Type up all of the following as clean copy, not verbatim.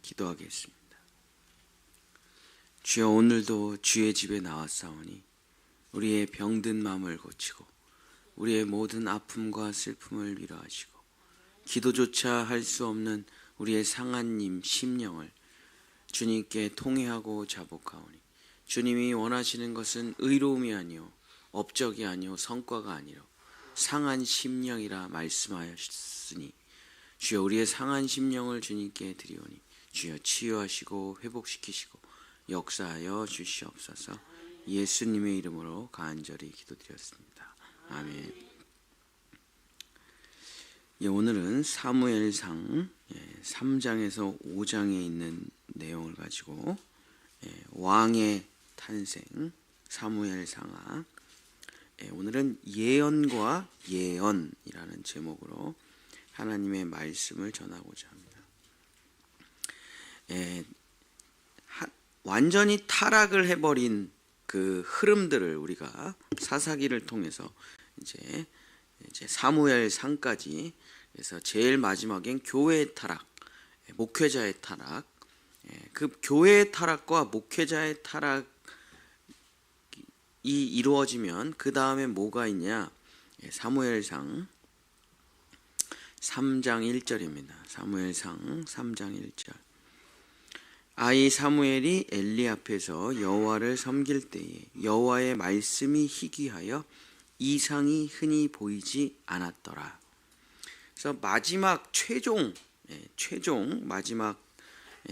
기도하겠습니다. 주여, 오늘도 주의 집에 나왔사오니 우리의 병든 마음을 고치고 우리의 모든 아픔과 슬픔을 위로하시고 기도조차 할 수 없는 우리의 상한 심령을 주님께 통회하고 자복하오니 주님이 원하시는 것은 의로움이 아니요 업적이 아니요 성과가 아니요 상한 심령이라 말씀하였으니 주여, 우리의 상한 심령을 주님께 드리오니 주여, 치유하시고 회복시키시고 역사하여 주시옵소서. 예수님의 이름으로 간절히 기도드렸습니다. 아멘. 오늘은 사무엘상 3장에서 5장에 있는 내용을 가지고 왕의 탄생, 사무엘상하, 오늘은 예언과 예언이라는 제목으로 하나님의 말씀을 전하고자 합니다. 완전히 타락을 해버린 그 흐름들을 우리가 사사기를 통해서 이제 사무엘상까지, 그래서 제일 마지막엔 교회의 타락, 목회자의 타락, 그 교회의 타락과 목회자의 타락이 이루어지면 그 다음에 뭐가 있냐? 사무엘상 3장 1절입니다. 사무엘상 3장 1절. 아이 사무엘이 엘리 앞에서 여호와를 섬길 때에 여호와의 말씀이 희귀하여 이상이 흔히 보이지 않았더라. 그래서 마지막 최종 마지막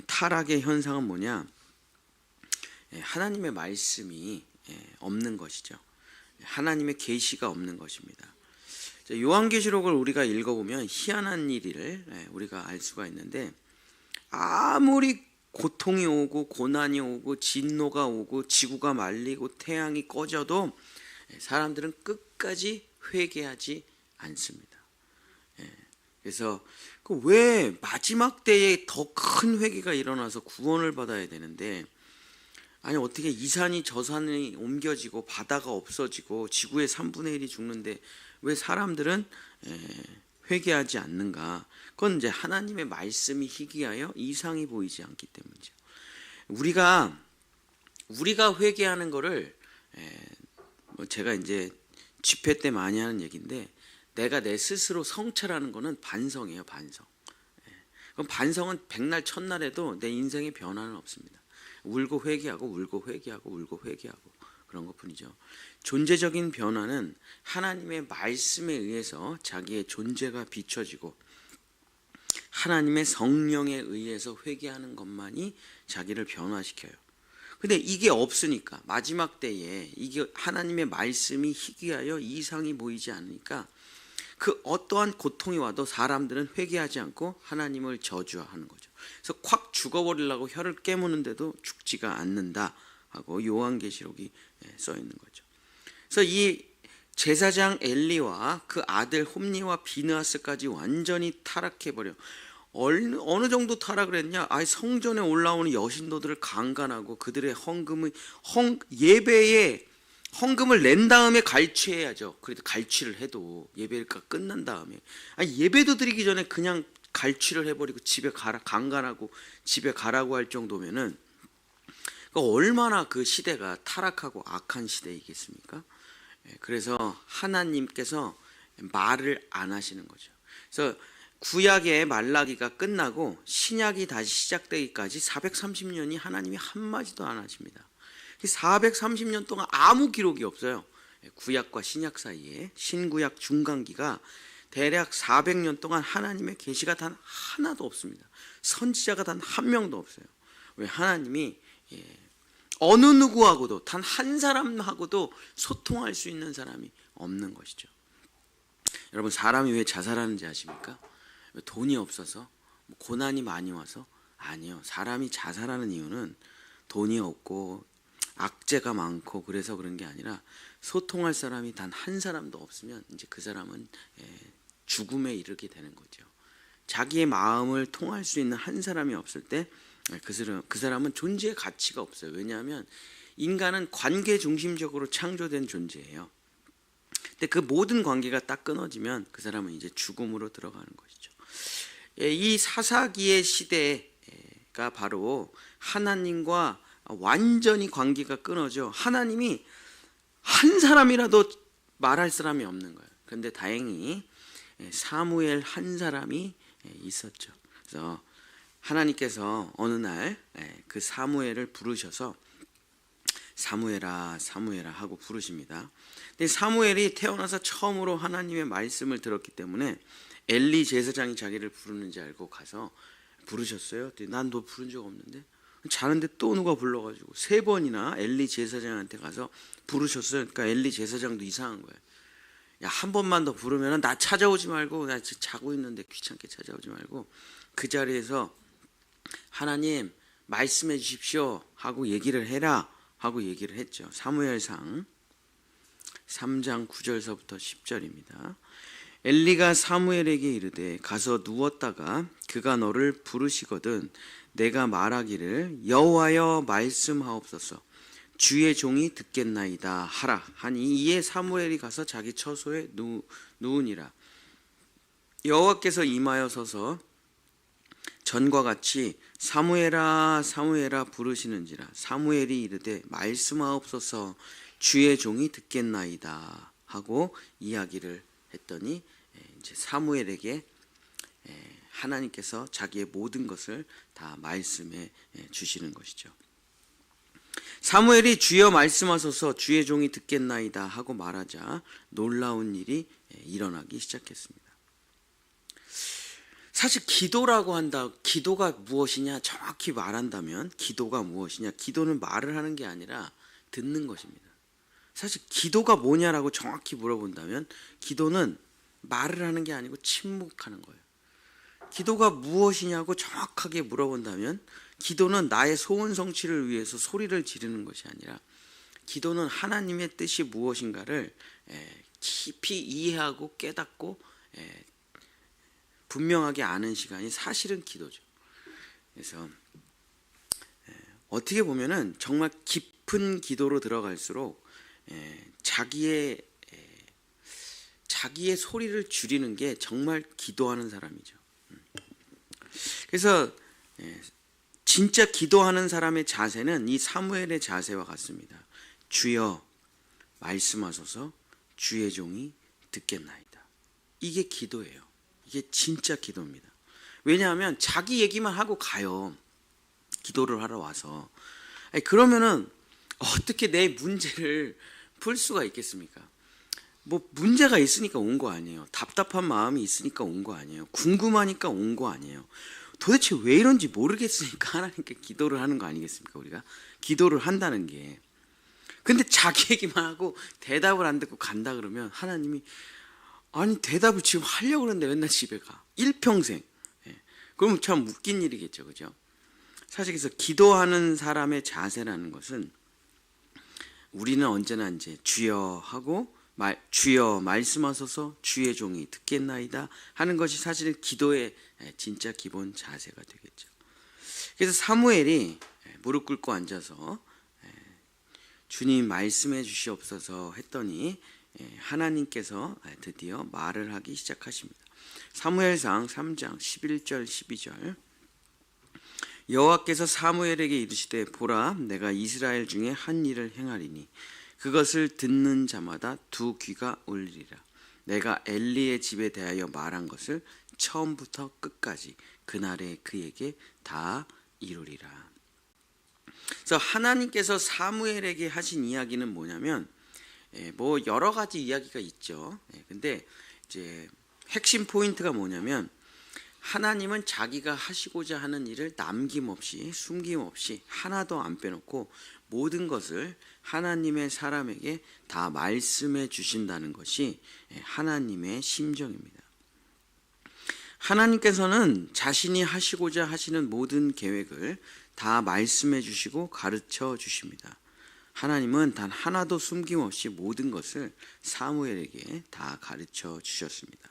타락의 현상은 뭐냐? 하나님의 말씀이 없는 것이죠. 하나님의 계시가 없는 것입니다. 요한계시록을 우리가 읽어보면 희한한 일을 우리가 알 수가 있는데, 아무리 고통이 오고 고난이 오고 진노가 오고 지구가 말리고 태양이 꺼져도 사람들은 끝까지 회개하지 않습니다. 그래서 왜 마지막 때에 더 큰 회개가 일어나서 구원을 받아야 되는데, 아니 어떻게 이 산이 저 산이 옮겨지고 바다가 없어지고 지구의 3분의 1이 죽는데 왜 사람들은 회개하지 않는가? 그건 이제 하나님의 말씀이 희귀하여 이상이 보이지 않기 때문이죠. 우리가 회개하는 거를 제가 이제 집회 때 많이 하는 얘기인데, 내가 내 스스로 성찰하는 거는 반성이에요. 반성. 그럼 반성은 백날 첫날에도 내 인생의 변화는 없습니다. 울고 회개하고 울고 회개하고 울고 회개하고 그런 것뿐이죠. 존재적인 변화는 하나님의 말씀에 의해서 자기의 존재가 비춰지고 하나님의 성령에 의해서 회개하는 것만이 자기를 변화시켜요. 근데 이게 없으니까, 마지막 때에 이게 하나님의 말씀이 희귀하여 이상이 보이지 않으니까 그 어떠한 고통이 와도 사람들은 회개하지 않고 하나님을 저주하는 거죠. 그래서 콱 죽어버리려고 혀를 깨무는데도 죽지가 않는다 하고 요한계시록이 써 있는 거죠. 그래서 이 제사장 엘리와 그 아들 홈니와 비느하스까지 완전히 타락해버려. 어느 정도 타락을 했냐? 성전에 올라오는 여신도들을 강간하고 그들의 예배에 헌금을 낸 다음에 갈취해야죠. 그래도 갈취를 해도 예배가 끝난 다음에, 예배도 드리기 전에 그냥 갈취를 해버리고 집에 강간하고 집에 가라고 할 정도면은 얼마나 그 시대가 타락하고 악한 시대이겠습니까? 그래서 하나님께서 말을 안 하시는 거죠. 그래서 구약의 말라기가 끝나고 신약이 다시 시작되기까지 430년이 하나님이 한마디도 안 하십니다. 430년 동안 아무 기록이 없어요. 구약과 신약 사이에 신구약 중간기가 대략 400년 동안 하나님의 계시가 단 하나도 없습니다. 선지자가 단 한 명도 없어요. 왜? 하나님이 어느 누구하고도, 단 한 사람하고도 소통할 수 있는 사람이 없는 것이죠. 여러분, 사람이 왜 자살하는지 아십니까? 돈이 없어서? 고난이 많이 와서? 아니요. 사람이 자살하는 이유는 돈이 없고 악재가 많고 그래서 그런 게 아니라, 소통할 사람이 단 한 사람도 없으면 이제 그 사람은 죽음에 이르게 되는 거죠. 자기의 마음을 통할 수 있는 한 사람이 없을 때 그 사람은 존재의 가치가 없어요. 왜냐하면 인간은 관계 중심적으로 창조된 존재예요. 근데 그 모든 관계가 딱 끊어지면 그 사람은 이제 죽음으로 들어가는 것이죠. 이 사사기의 시대에 바로 하나님과 완전히 관계가 끊어져 하나님이 한 사람이라도 말할 사람이 없는 거예요. 그런데 다행히 사무엘 한 사람이 있었죠. 그래서 하나님께서 어느 날 그 사무엘을 부르셔서 사무엘아 사무엘아 하고 부르십니다. 근데 사무엘이 태어나서 처음으로 하나님의 말씀을 들었기 때문에 엘리 제사장이 자기를 부르는지 알고 가서 부르셨어요. 난 너 부른 적 없는데 자는데 또 누가 불러가지고 3번이나 엘리 제사장한테 가서 부르셨어요. 그러니까 엘리 제사장도 이상한 거예요. 야, 한 번만 더 부르면 나 찾아오지 말고 나 지금 자고 있는데 귀찮게 찾아오지 말고 그 자리에서 하나님 말씀해 주십시오 하고 얘기를 해라 하고 얘기를 했죠. 사무엘상 3장 9절서부터 10절입니다. 엘리가 사무엘에게 이르되 가서 누웠다가 그가 너를 부르시거든 내가 말하기를 여호와여 말씀하옵소서 주의 종이 듣겠나이다 하라 하니 이에 사무엘이 가서 자기 처소에 누우니라. 여호와께서 임하여 서서 전과 같이 사무엘아 사무엘아 부르시는지라. 사무엘이 이르되 말씀하옵소서 주의 종이 듣겠나이다 하고 이야기를 했더니 이제 사무엘에게 하나님께서 자기의 모든 것을 다 말씀해 주시는 것이죠. 사무엘이 주여 말씀하소서 주의 종이 듣겠나이다 하고 말하자 놀라운 일이 일어나기 시작했습니다. 사실 기도라고 한다. 기도가 무엇이냐 정확히 말한다면 기도가 무엇이냐. 기도는 말을 하는 게 아니라 듣는 것입니다. 사실 기도가 뭐냐라고 정확히 물어본다면 기도는 말을 하는 게 아니고 침묵하는 거예요. 기도가 무엇이냐고 정확하게 물어본다면 기도는 나의 소원 성취를 위해서 소리를 지르는 것이 아니라 기도는 하나님의 뜻이 무엇인가를 깊이 이해하고 깨닫고 분명하게 아는 시간이 사실은 기도죠. 그래서 어떻게 보면은 정말 깊은 기도로 들어갈수록 자기의 소리를 줄이는 게 정말 기도하는 사람이죠. 그래서 진짜 기도하는 사람의 자세는 이 사무엘의 자세와 같습니다. 주여 말씀하소서 주의 종이 듣겠나이다. 이게 기도예요. 이게 진짜 기도입니다. 왜냐하면 자기 얘기만 하고 가요. 기도를 하러 와서. 그러면은 어떻게 내 문제를 풀 수가 있겠습니까? 뭐 문제가 있으니까 온 거 아니에요. 답답한 마음이 있으니까 온 거 아니에요. 궁금하니까 온 거 아니에요. 도대체 왜 이런지 모르겠으니까 하나님께 기도를 하는 거 아니겠습니까? 우리가 기도를 한다는 게. 근데 자기 얘기만 하고 대답을 안 듣고 간다 그러면 하나님이 아니 대답을 지금 하려고 그러는데 맨날 집에 가. 일평생. 그러면 참 웃긴 일이겠죠. 그죠? 사실 그래서 기도하는 사람의 자세라는 것은 우리는 언제나 이제 주여 하고 주여 말씀하소서 주의 종이 듣겠나이다 하는 것이 사실은 기도의 진짜 기본 자세가 되겠죠. 그래서 사무엘이 무릎 꿇고 앉아서 주님 말씀해 주시옵소서 했더니 하나님께서 드디어 말을 하기 시작하십니다. 사무엘상 3장 11절 12절 여호와께서 사무엘에게 이르시되 보라 내가 이스라엘 중에 한 일을 행하리니 그것을 듣는 자마다 두 귀가 울리리라. 내가 엘리의 집에 대하여 말한 것을 처음부터 끝까지 그날에 그에게 다 이루리라. 그래서 하나님께서 사무엘에게 하신 이야기는 뭐냐면 뭐 여러 가지 이야기가 있죠. 근데 이제 핵심 포인트가 뭐냐면 하나님은 자기가 하시고자 하는 일을 남김없이 숨김없이 하나도 안 빼놓고 모든 것을 하나님의 사람에게 다 말씀해 주신다는 것이 하나님의 심정입니다. 하나님께서는 자신이 하시고자 하시는 모든 계획을 다 말씀해 주시고 가르쳐 주십니다. 하나님은 단 하나도 숨김없이 모든 것을 사무엘에게 다 가르쳐 주셨습니다.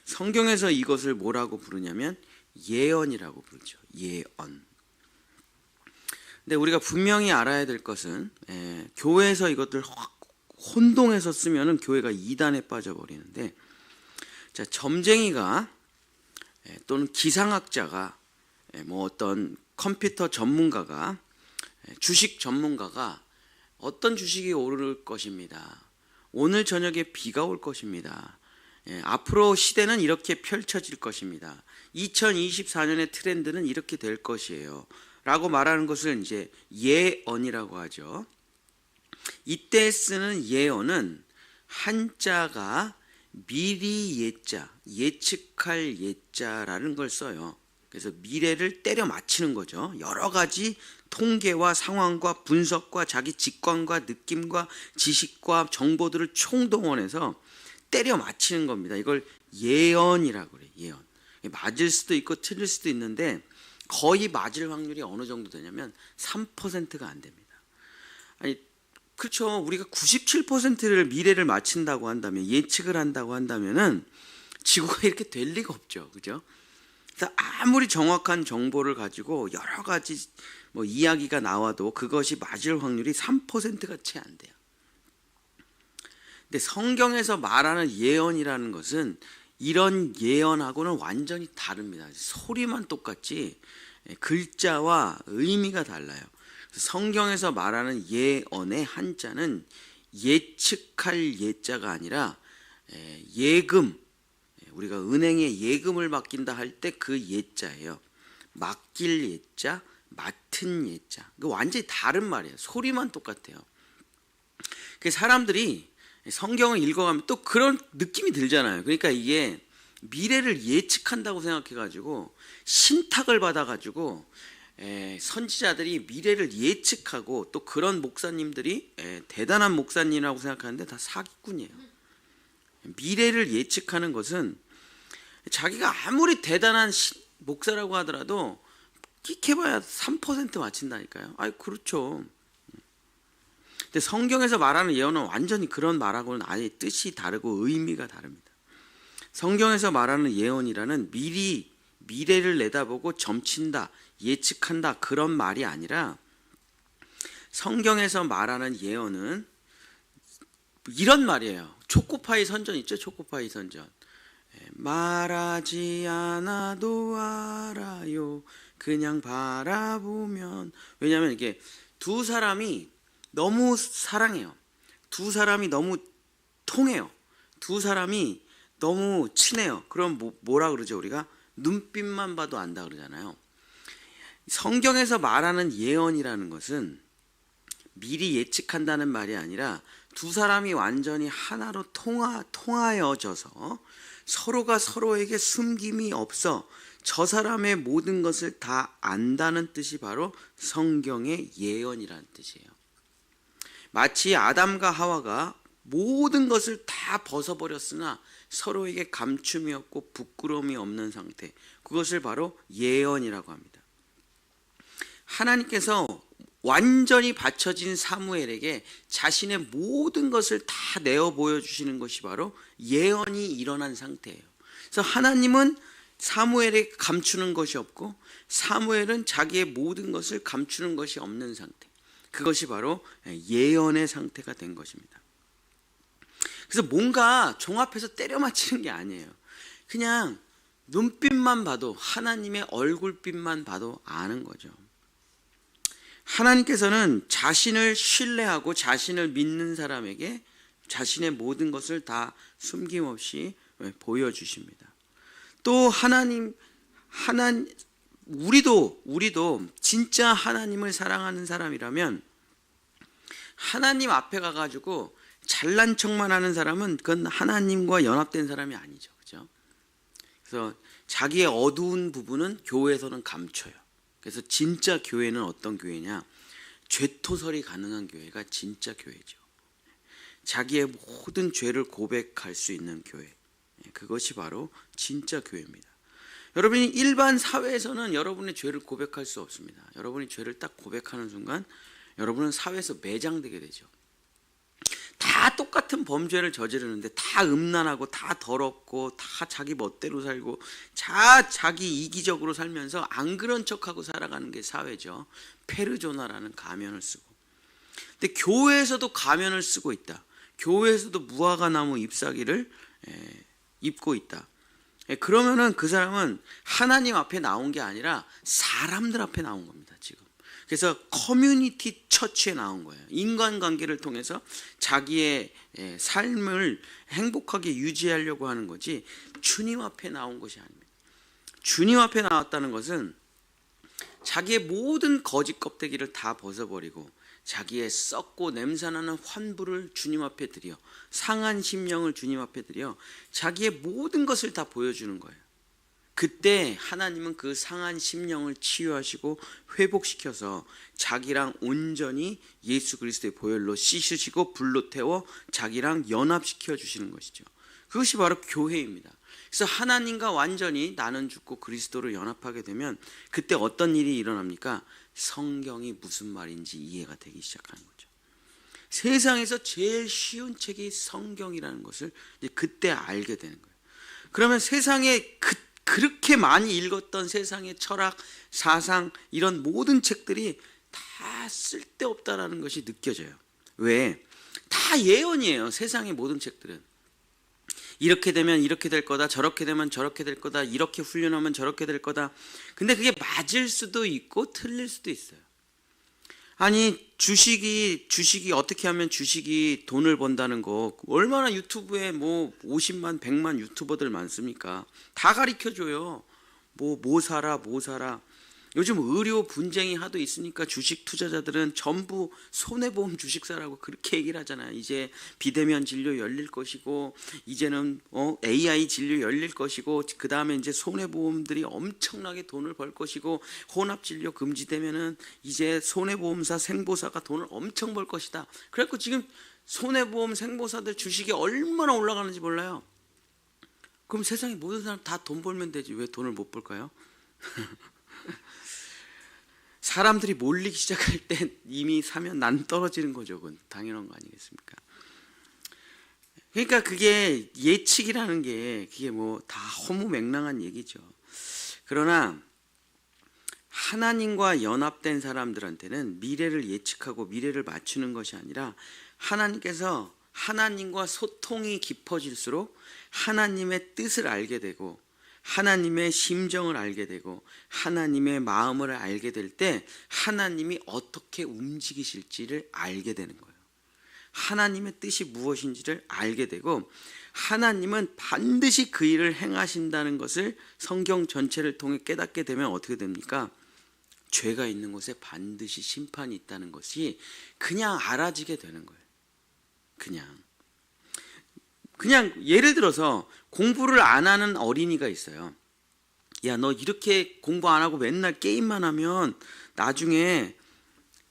성경에서 이것을 뭐라고 부르냐면 예언이라고 부르죠. 예언. 근데 우리가 분명히 알아야 될 것은 교회에서 이것들 확 혼동해서 쓰면은 교회가 이단에 빠져버리는데, 점쟁이가 또는 기상학자가 뭐 어떤 컴퓨터 전문가가 주식 전문가가 어떤 주식이 오를 것입니다. 오늘 저녁에 비가 올 것입니다. 앞으로 시대는 이렇게 펼쳐질 것입니다. 2024년의 트렌드는 이렇게 될 것이에요. 라고 말하는 것을 이제 예언이라고 하죠. 이때 쓰는 예언은 한자가 미리 예자, 예측할 예자라는 걸 써요. 그래서 미래를 때려 맞히는 거죠. 여러 가지 통계와 상황과 분석과 자기 직관과 느낌과 지식과 정보들을 총동원해서 때려 맞히는 겁니다. 이걸 예언이라고 그래요. 예언. 맞을 수도 있고 틀릴 수도 있는데 거의 맞을 확률이 어느 정도 되냐면 3%가 안 됩니다. 아니 그렇죠. 우리가 97%를 미래를 맞춘다고 한다면, 예측을 한다고 한다면은 지구가 이렇게 될 리가 없죠. 그죠? 그래서 아무리 정확한 정보를 가지고 여러 가지 이야기가 나와도 그것이 맞을 확률이 3%가 채 안 돼요. 근데 성경에서 말하는 예언이라는 것은 이런 예언하고는 완전히 다릅니다. 소리만 똑같지 글자와 의미가 달라요. 성경에서 말하는 예언의 한자는 예측할 예자가 아니라 예금, 우리가 은행에 예금을 맡긴다 할 때 그 예자예요. 맡길 예자, 맡은 예자. 완전히 다른 말이에요. 소리만 똑같아요. 사람들이 성경을 읽어가면 또 그런 느낌이 들잖아요. 그러니까 이게 미래를 예측한다고 생각해가지고 신탁을 받아가지고 선지자들이 미래를 예측하고 또 그런 목사님들이 대단한 목사님이라고 생각하는데 다 사기꾼이에요. 미래를 예측하는 것은 자기가 아무리 대단한 목사라고 하더라도 끽해봐야 3% 맞힌다니까요. 아이 그렇죠. 근데 성경에서 말하는 예언은 완전히 그런 말하고는 아예 뜻이 다르고 의미가 다릅니다. 성경에서 말하는 예언이라는 미래를 내다보고 점친다, 예측한다 그런 말이 아니라 성경에서 말하는 예언은 이런 말이에요. 초코파이 선전 있죠? 초코파이 선전. 말하지 않아도 알아요. 그냥 바라보면. 왜냐하면 이게 두 사람이 너무 사랑해요. 두 사람이 너무 통해요. 두 사람이 너무 친해요. 그럼 뭐라 그러죠? 우리가 눈빛만 봐도 안다 그러잖아요. 성경에서 말하는 예언이라는 것은 미리 예측한다는 말이 아니라 두 사람이 완전히 하나로 통하여져서 서로가 서로에게 숨김이 없어 저 사람의 모든 것을 다 안다는 뜻이 바로 성경의 예언이라는 뜻이에요. 마치 아담과 하와가 모든 것을 다 벗어버렸으나 서로에게 감춤이 없고 부끄러움이 없는 상태, 그것을 바로 예언이라고 합니다. 하나님께서 완전히 바쳐진 사무엘에게 자신의 모든 것을 다 내어 보여주시는 것이 바로 예언이 일어난 상태예요. 그래서 하나님은 사무엘에게 감추는 것이 없고 사무엘은 자기의 모든 것을 감추는 것이 없는 상태, 그것이 바로 예언의 상태가 된 것입니다. 그래서 뭔가 종합해서 때려 맞히는 게 아니에요. 그냥 눈빛만 봐도, 하나님의 얼굴빛만 봐도 아는 거죠. 하나님께서는 자신을 신뢰하고 자신을 믿는 사람에게 자신의 모든 것을 다 숨김없이 보여주십니다. 또 우리도 진짜 하나님을 사랑하는 사람이라면 하나님 앞에 가가지고 잘난 척만 하는 사람은 그건 하나님과 연합된 사람이 아니죠. 그렇죠? 그래서 자기의 어두운 부분은 교회에서는 감춰요. 그래서 진짜 교회는 어떤 교회냐? 죄토설이 가능한 교회가 진짜 교회죠. 자기의 모든 죄를 고백할 수 있는 교회, 그것이 바로 진짜 교회입니다. 여러분이 일반 사회에서는 여러분의 죄를 고백할 수 없습니다. 여러분이 죄를 딱 고백하는 순간 여러분은 사회에서 매장되게 되죠. 다 똑같은 범죄를 저지르는데 다 음란하고 다 더럽고 다 자기 멋대로 살고 자기 이기적으로 살면서 안 그런 척하고 살아가는 게 사회죠. 페르조나라는 가면을 쓰고. 근데 교회에서도 가면을 쓰고 있다. 교회에서도 무화과나무 잎사귀를 입고 있다. 그러면은 그 사람은 하나님 앞에 나온 게 아니라 사람들 앞에 나온 겁니다, 지금. 그래서 커뮤니티 처치에 나온 거예요. 인간관계를 통해서 자기의 삶을 행복하게 유지하려고 하는 거지 주님 앞에 나온 것이 아닙니다. 주님 앞에 나왔다는 것은 자기의 모든 거짓 껍데기를 다 벗어버리고 자기의 썩고 냄새나는 환부를 주님 앞에 드려, 상한 심령을 주님 앞에 드려 자기의 모든 것을 다 보여주는 거예요. 그때 하나님은 그 상한 심령을 치유하시고 회복시켜서 자기랑 온전히 예수 그리스도의 보혈로 씻으시고 불로 태워 자기랑 연합시켜 주시는 것이죠. 그것이 바로 교회입니다. 그래서 하나님과 완전히 나는 죽고 그리스도로 연합하게 되면 그때 어떤 일이 일어납니까? 성경이 무슨 말인지 이해가 되기 시작하는 거죠. 세상에서 제일 쉬운 책이 성경이라는 것을 이제 그때 알게 되는 거예요. 그러면 세상에 그렇게 많이 읽었던 세상의 철학, 사상 이런 모든 책들이 다 쓸데없다라는 것이 느껴져요. 왜? 다 예언이에요. 세상의 모든 책들은. 이렇게 되면 이렇게 될 거다, 저렇게 되면 저렇게 될 거다, 이렇게 훈련하면 저렇게 될 거다. 근데 그게 맞을 수도 있고 틀릴 수도 있어요. 아니 주식이 어떻게 하면 주식이 돈을 번다는 거 얼마나 유튜브에 뭐 50만 100만 유튜버들 많습니까? 다 가르쳐줘요. 뭐 사라. 요즘 의료 분쟁이 하도 있으니까 주식 투자자들은 전부 손해보험 주식사라고 그렇게 얘기를 하잖아요. 이제 비대면 진료 열릴 것이고 이제는 AI 진료 열릴 것이고 그 다음에 이제 손해보험들이 엄청나게 돈을 벌 것이고 혼합 진료 금지되면은 이제 손해보험사 생보사가 돈을 엄청 벌 것이다. 그래갖고 지금 손해보험 생보사들 주식이 얼마나 올라가는지 몰라요. 그럼 세상에 모든 사람 다 돈 벌면 되지 왜 돈을 못 벌까요? 사람들이 몰리기 시작할 때 이미 사면 난 떨어지는 거죠. 그건 당연한 거 아니겠습니까? 그러니까 그게 예측이라는 게 그게 뭐 다 허무맹랑한 얘기죠. 그러나 하나님과 연합된 사람들한테는 미래를 예측하고 미래를 맞추는 것이 아니라 하나님께서 하나님과 소통이 깊어질수록 하나님의 뜻을 알게 되고 하나님의 심정을 알게 되고 하나님의 마음을 알게 될 때 하나님이 어떻게 움직이실지를 알게 되는 거예요. 하나님의 뜻이 무엇인지를 알게 되고 하나님은 반드시 그 일을 행하신다는 것을 성경 전체를 통해 깨닫게 되면 어떻게 됩니까? 죄가 있는 곳에 반드시 심판이 있다는 것이 그냥 알아지게 되는 거예요. 그냥 예를 들어서 공부를 안 하는 어린이가 있어요. 야, 너 이렇게 공부 안 하고 맨날 게임만 하면 나중에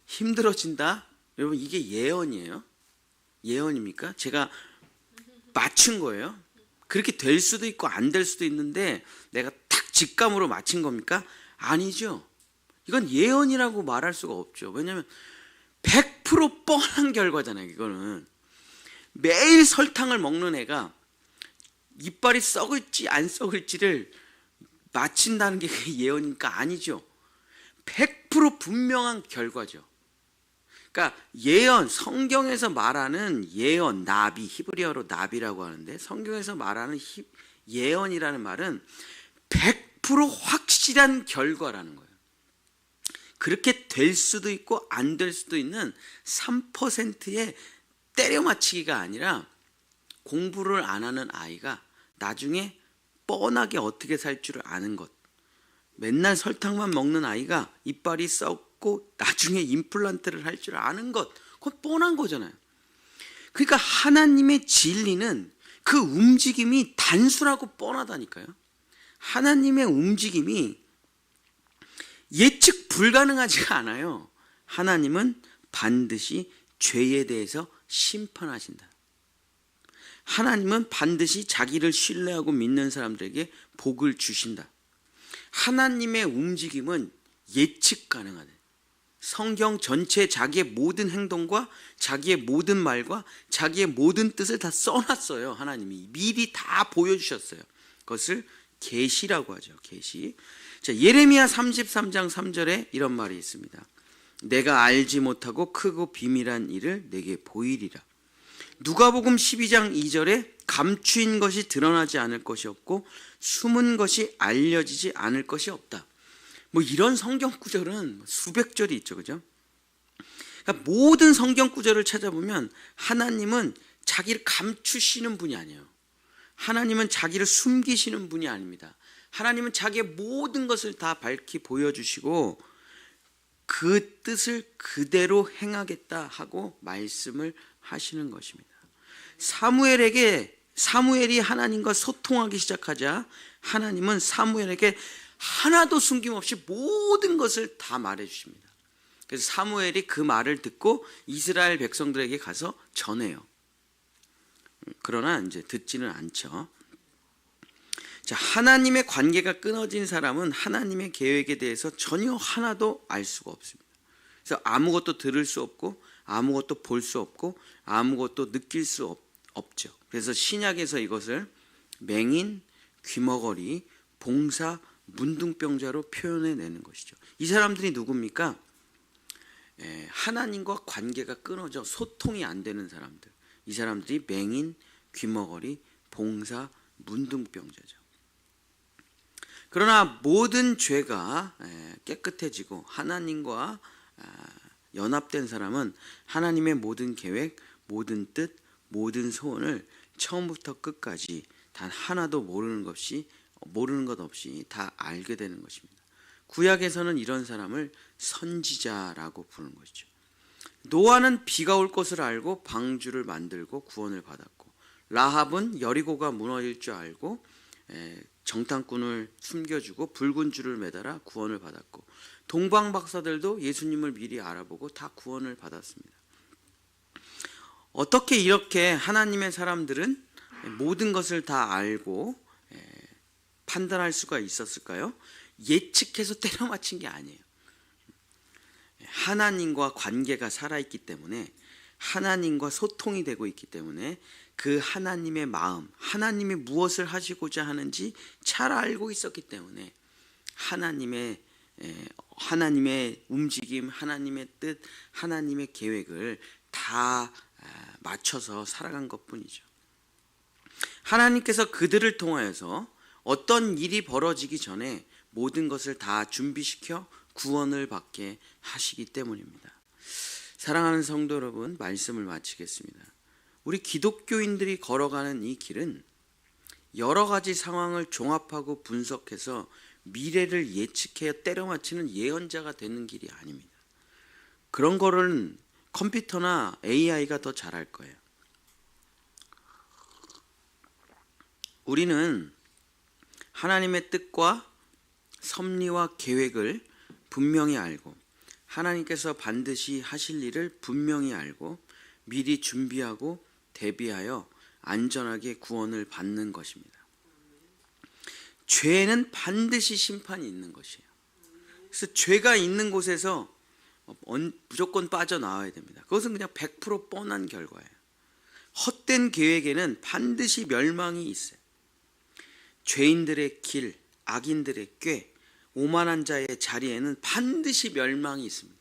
힘들어진다? 여러분 이게 예언이에요? 예언입니까? 제가 맞춘 거예요? 그렇게 될 수도 있고 안 될 수도 있는데 내가 탁 직감으로 맞힌 겁니까? 아니죠. 이건 예언이라고 말할 수가 없죠. 왜냐하면 100% 뻔한 결과잖아요. 이거는 매일 설탕을 먹는 애가 이빨이 썩을지 안 썩을지를 맞힌다는 게 예언이니까 아니죠. 100% 분명한 결과죠. 그러니까 예언, 성경에서 말하는 예언, 나비, 히브리어로 나비라고 하는데 성경에서 말하는 예언이라는 말은 100% 확실한 결과라는 거예요. 그렇게 될 수도 있고 안 될 수도 있는 3%의 때려 맞히기가 아니라 공부를 안 하는 아이가 나중에 뻔하게 어떻게 살 줄을 아는 것. 맨날 설탕만 먹는 아이가 이빨이 썩고 나중에 임플란트를 할 줄 아는 것. 그건 뻔한 거잖아요. 그러니까 하나님의 진리는 그 움직임이 단순하고 뻔하다니까요. 하나님의 움직임이 예측 불가능하지가 않아요. 하나님은 반드시 죄에 대해서 심판하신다. 하나님은 반드시 자기를 신뢰하고 믿는 사람들에게 복을 주신다. 하나님의 움직임은 예측 가능하다. 성경 전체 자기의 모든 행동과 자기의 모든 말과 자기의 모든 뜻을 다 써놨어요. 하나님이 미리 다 보여주셨어요. 그것을 계시라고 하죠. 계시. 자, 예레미야 33장 3절에 이런 말이 있습니다. 내가 알지 못하고 크고 비밀한 일을 내게 보이리라. 누가복음 12장 2절에 감추인 것이 드러나지 않을 것이 없고 숨은 것이 알려지지 않을 것이 없다. 뭐 이런 성경 구절은 수백 절이 있죠, 그죠? 그러니까 모든 성경 구절을 찾아보면 하나님은 자기를 감추시는 분이 아니에요. 하나님은 자기를 숨기시는 분이 아닙니다. 하나님은 자기의 모든 것을 다 밝히 보여주시고 그 뜻을 그대로 행하겠다 하고 말씀을 하시는 것입니다. 사무엘이 하나님과 소통하기 시작하자 하나님은 사무엘에게 하나도 숨김없이 모든 것을 다 말해 주십니다. 그래서 사무엘이 그 말을 듣고 이스라엘 백성들에게 가서 전해요. 그러나 이제 듣지는 않죠. 자, 하나님의 관계가 끊어진 사람은 하나님의 계획에 대해서 전혀 하나도 알 수가 없습니다. 그래서 아무것도 들을 수 없고 아무것도 볼 수 없고 아무것도 느낄 수 없죠. 그래서 신약에서 이것을 맹인, 귀머거리, 봉사, 문둥병자로 표현해내는 것이죠. 이 사람들이 누굽니까? 하나님과 관계가 끊어져 소통이 안 되는 사람들. 이 사람들이 맹인, 귀머거리, 봉사, 문둥병자죠. 그러나 모든 죄가 깨끗해지고 하나님과 연합된 사람은 하나님의 모든 계획, 모든 뜻, 모든 소원을 처음부터 끝까지 단 하나도 모르는 것 없이 다 알게 되는 것입니다. 구약에서는 이런 사람을 선지자라고 부르는 것이죠. 노아는 비가 올 것을 알고 방주를 만들고 구원을 받았고, 라합은 여리고가 무너질 줄 알고 정탐꾼을 숨겨주고 붉은 줄을 매달아 구원을 받았고, 동방 박사들도 예수님을 미리 알아보고 다 구원을 받았습니다. 어떻게 이렇게 하나님의 사람들은 모든 것을 다 알고 판단할 수가 있었을까요? 예측해서 때려 맞힌 게 아니에요. 하나님과 관계가 살아있기 때문에, 하나님과 소통이 되고 있기 때문에 그 하나님의 마음, 하나님이 무엇을 하시고자 하는지 잘 알고 있었기 때문에 하나님의 움직임, 하나님의 뜻, 하나님의 계획을 다 맞춰서 살아간 것뿐이죠. 하나님께서 그들을 통하여서 어떤 일이 벌어지기 전에 모든 것을 다 준비시켜 구원을 받게 하시기 때문입니다. 사랑하는 성도 여러분, 말씀을 마치겠습니다. 우리 기독교인들이 걸어가는 이 길은 여러 가지 상황을 종합하고 분석해서 미래를 예측해 때려 맞히는 예언자가 되는 길이 아닙니다. 그런 거는 컴퓨터나 AI가 더 잘할 거예요. 우리는 하나님의 뜻과 섭리와 계획을 분명히 알고, 하나님께서 반드시 하실 일을 분명히 알고 미리 준비하고 대비하여 안전하게 구원을 받는 것입니다. 죄는 반드시 심판이 있는 것이에요. 그래서 죄가 있는 곳에서 무조건 빠져나와야 됩니다. 그것은 그냥 100% 뻔한 결과예요. 헛된 계획에는 반드시 멸망이 있어요. 죄인들의 길, 악인들의 꾀, 오만한 자의 자리에는 반드시 멸망이 있습니다.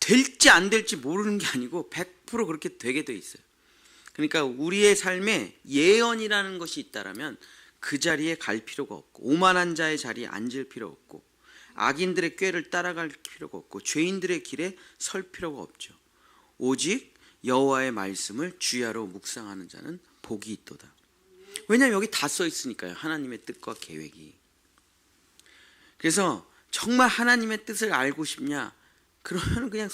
될지 안 될지 모르는 게 아니고 100% 그렇게 되게 돼 있어요. 그러니까 우리의 삶에 예언이라는 것이 있다라면 그 자리에 갈 필요가 없고, 오만한 자의 자리에 앉을 필요 없고, 악인들의 꾀를 따라갈 필요가 없고, 죄인들의 길에 설 필요가 없죠. 오직 여호와의 말씀을 주야로 묵상하는 자는 복이 있도다. 왜냐하면 여기 다 써 있으니까요. 하나님의 뜻과 계획이. 그래서 정말 하나님의 뜻을 알고 싶냐? 그러면 그냥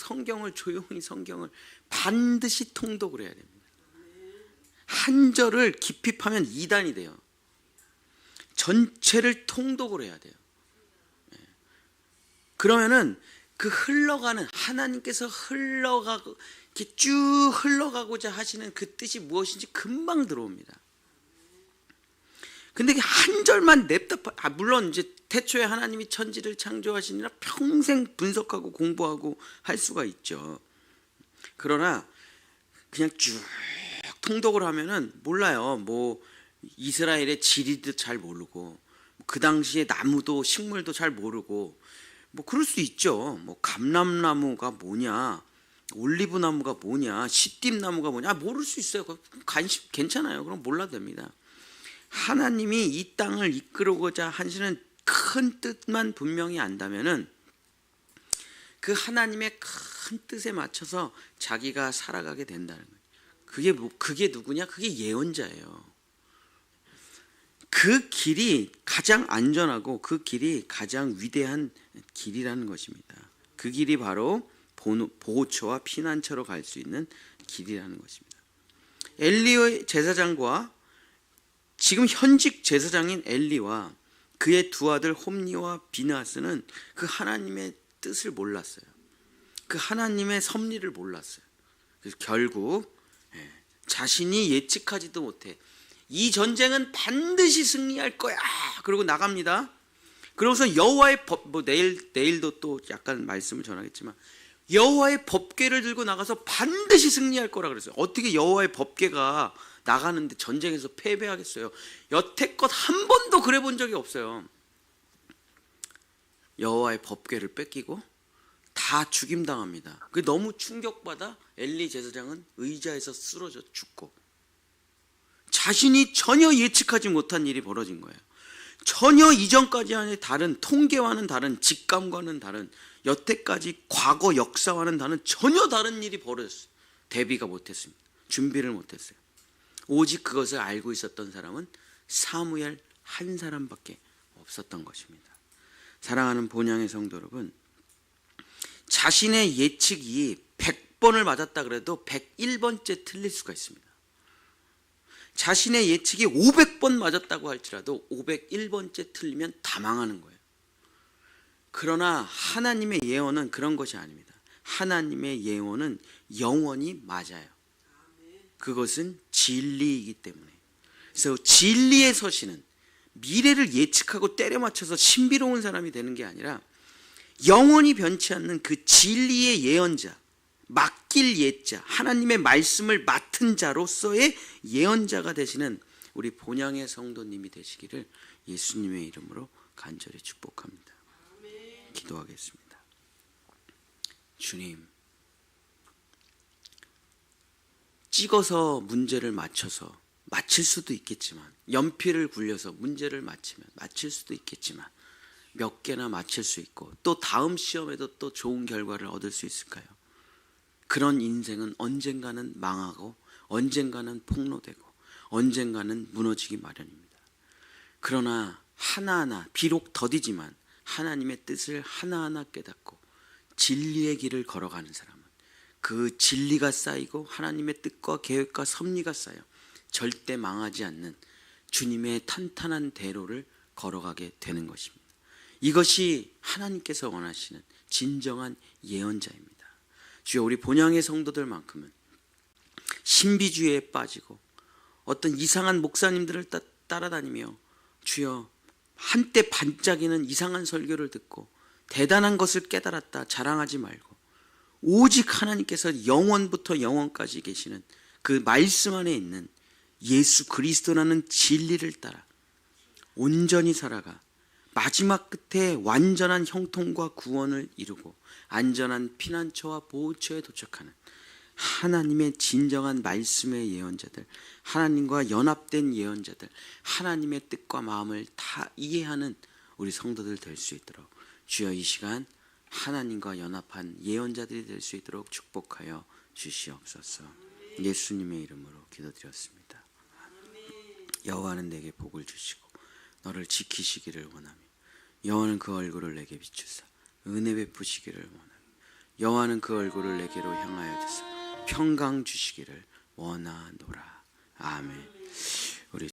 조용히 성경을 반드시 통독을 해야 됩니다. 한 절을 깊이 파면 2단이 돼요. 전체를 통독을 해야 돼요. 그러면은 그 흘러가는, 하나님께서 이렇게 쭉 흘러가고자 하시는 그 뜻이 무엇인지 금방 들어옵니다. 근데 한 절만 냅다, 물론 이제 태초에 하나님이 천지를 창조하시니라 평생 분석하고 공부하고 할 수가 있죠. 그러나 그냥 쭉 통독을 하면은 몰라요. 뭐 이스라엘의 지리도 잘 모르고, 그 당시에 나무도 식물도 잘 모르고, 뭐 그럴 수 있죠. 뭐 감람나무가 뭐냐, 올리브 나무가 뭐냐, 시띠 나무가 뭐냐, 모를 수 있어요. 관심 괜찮아요. 그럼 몰라도 됩니다. 하나님이 이 땅을 이끌고자 하시는 큰 뜻만 분명히 안다면은 그 하나님의 큰 뜻에 맞춰서 자기가 살아가게 된다는 거예요. 그게 누구냐? 그게 예언자예요. 그 길이 가장 안전하고 그 길이 가장 위대한 길이라는 것입니다. 그 길이 바로 보호처와 피난처로 갈 수 있는 길이라는 것입니다. 엘리의 제사장과 지금 현직 제사장인 엘리와 그의 두 아들 홈니와 비느하스는 그 하나님의 뜻을 몰랐어요. 그 하나님의 섭리를 몰랐어요. 그래서 결국 자신이 예측하지도 못해 이 전쟁은 반드시 승리할 거야. 그러고 나갑니다. 그러고서 여호와의 법, 내일도 또 약간 말씀을 전하겠지만 여호와의 법궤를 들고 나가서 반드시 승리할 거라 그랬어요. 어떻게 여호와의 법궤가 나가는데 전쟁에서 패배하겠어요? 여태껏 한 번도 그래 본 적이 없어요. 여호와의 법궤를 뺏기고 다 죽임당합니다. 그게 너무 충격받아 엘리 제사장은 의자에서 쓰러져 죽고, 자신이 전혀 예측하지 못한 일이 벌어진 거예요. 전혀 이전까지와는 다른, 통계와는 다른, 직감과는 다른, 여태까지 과거 역사와는 다른 전혀 다른 일이 벌어졌어요. 대비가 못했습니다. 준비를 못했어요. 오직 그것을 알고 있었던 사람은 사무엘 한 사람밖에 없었던 것입니다. 사랑하는 본향의 성도 여러분, 자신의 예측이 100번을 맞았다 그래도 101번째 틀릴 수가 있습니다. 자신의 예측이 500번 맞았다고 할지라도 501번째 틀리면 다 망하는 거예요. 그러나 하나님의 예언은 그런 것이 아닙니다. 하나님의 예언은 영원히 맞아요. 그것은 진리이기 때문에. 그래서 진리에 서시는, 미래를 예측하고 때려 맞춰서 신비로운 사람이 되는 게 아니라 영원히 변치 않는 그 진리의 예언자, 맡길 예자, 하나님의 말씀을 맡은 자로서의 예언자가 되시는 우리 본향의 성도님이 되시기를 예수님의 이름으로 간절히 축복합니다. 기도하겠습니다. 주님, 찍어서 문제를 맞춰서 맞힐 수도 있겠지만, 연필을 굴려서 문제를 맞히면 맞힐 수도 있겠지만 몇 개나 맞힐 수 있고 또 다음 시험에도 또 좋은 결과를 얻을 수 있을까요? 그런 인생은 언젠가는 망하고 언젠가는 폭로되고 언젠가는 무너지기 마련입니다. 그러나 하나하나, 비록 더디지만 하나님의 뜻을 하나하나 깨닫고 진리의 길을 걸어가는 사람은 그 진리가 쌓이고 하나님의 뜻과 계획과 섭리가 쌓여 절대 망하지 않는 주님의 탄탄한 대로를 걸어가게 되는 것입니다. 이것이 하나님께서 원하시는 진정한 예언자입니다. 주여, 우리 본향의 성도들만큼은 신비주의에 빠지고 어떤 이상한 목사님들을 따라다니며 주여 한때 반짝이는 이상한 설교를 듣고 대단한 것을 깨달았다 자랑하지 말고 오직 하나님께서 영원부터 영원까지 계시는 그 말씀 안에 있는 예수 그리스도라는 진리를 따라 온전히 살아가 마지막 끝에 완전한 형통과 구원을 이루고 안전한 피난처와 보호처에 도착하는 하나님의 진정한 말씀의 예언자들, 하나님과 연합된 예언자들, 하나님의 뜻과 마음을 다 이해하는 우리 성도들 될 수 있도록 주여 이 시간 하나님과 연합한 예언자들이 될 수 있도록 축복하여 주시옵소서. 예수님의 이름으로 기도드렸습니다. 여호와는 내게 복을 주시고 너를 지키시기를 원하며 여호와는 그 얼굴을 내게 비추사 은혜 베푸시기를 원하며 여호와는 그 얼굴을 내게로 향하여 주사 평강 주시기를 원하노라. 아멘.